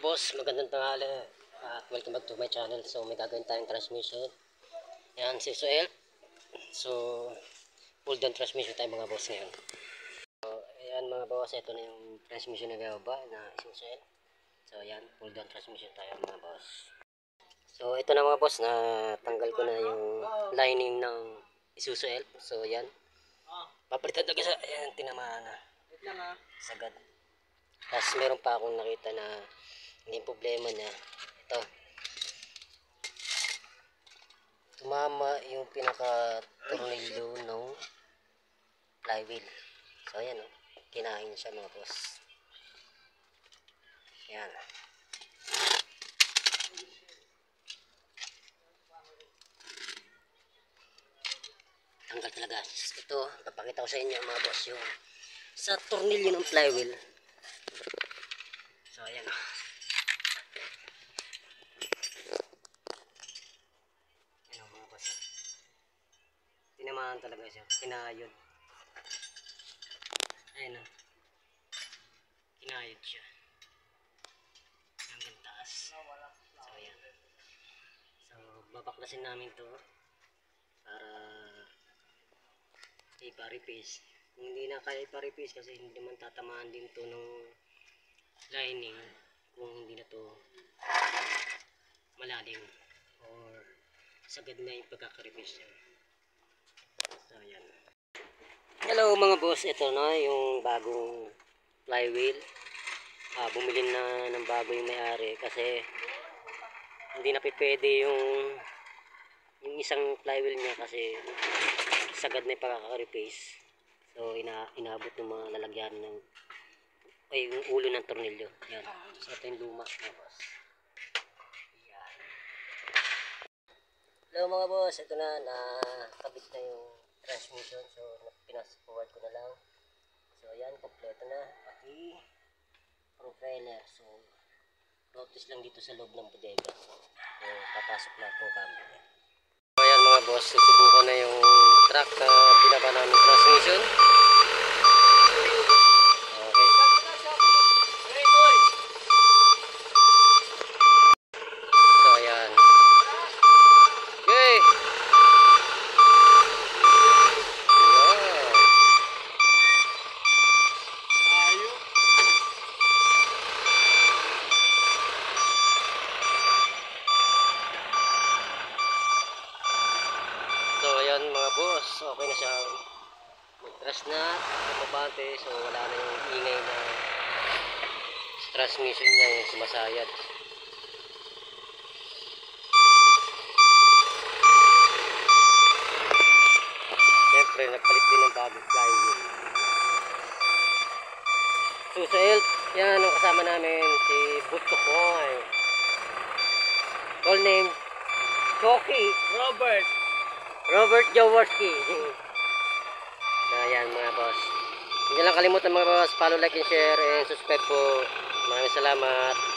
boss, magandang tanghali at welcome back to my channel. So may gagawin tayong transmission. Yan, si Suel. So pull down transmission tayo mga boss ngayon. So ayan mga boss, ito na yung transmission na gaba na Suel. So ayan, pull down transmission tayo mga boss. So ito na mga boss, na tanggal ko na yung lining ng Isuzu Elf. So ayan, papalitan na kasi, ayan, tinamaan na sagad. Tapos meron pa akong nakita na hindi problema niya. Ito, tumama yung pinaka tornilyo ng flywheel. So ayan, oh, kinain siya mga boss. Ayan. Tanggal talaga. Ito, papakita ko sa inyo mga boss yung sa tornilyo ng flywheel. So ayan, oh. Ayan, mga boss. Tinamaan talaga siya. Kinayod. Ayan, oh. Kinayod siya. Hanggang taas. So ayan. So babaklasin namin to para ipa-repace. Kung hindi na kaya ipa-repace kasi hindi naman tatamaan din to ng lining kung hindi na to malalim or sagad na yung pagkaka-repace niya. So ayan. Hello mga boss, ito na yung bagong flywheel. Bumili na ng bago yung may-ari kasi hindi na pwede yung isang flywheel niya kasi sagad na yung pagkaka-repace. So inaabot ng mga lalagyan ng yung ulo ng tornilyo. Yan. So ito yung luma mga boss. Yan. Hello mga boss, ito na, nakabit na yung transmission. So pinas-forward ko na lang. So yan, kompleto na. Pati propeller. So rotis lang dito sa loob ng bodega. So papasok na po kami. So ayan mga boss, susubukan na yung truck na binaba namin transmission. So ayan mga boss, okay na siya. Mag-trust na, mabante, so wala na yung ingay na transmission niya yung sumasayad. Siyempre nagpalit din ng bagong flywheel. So sa Elf, yan ang kasama namin, si Butukoy. Call name Choki Robert Jaworski. So ayan mga boss, hindi lang kalimutan mga boss, follow, like and share and subscribe po. Maraming salamat.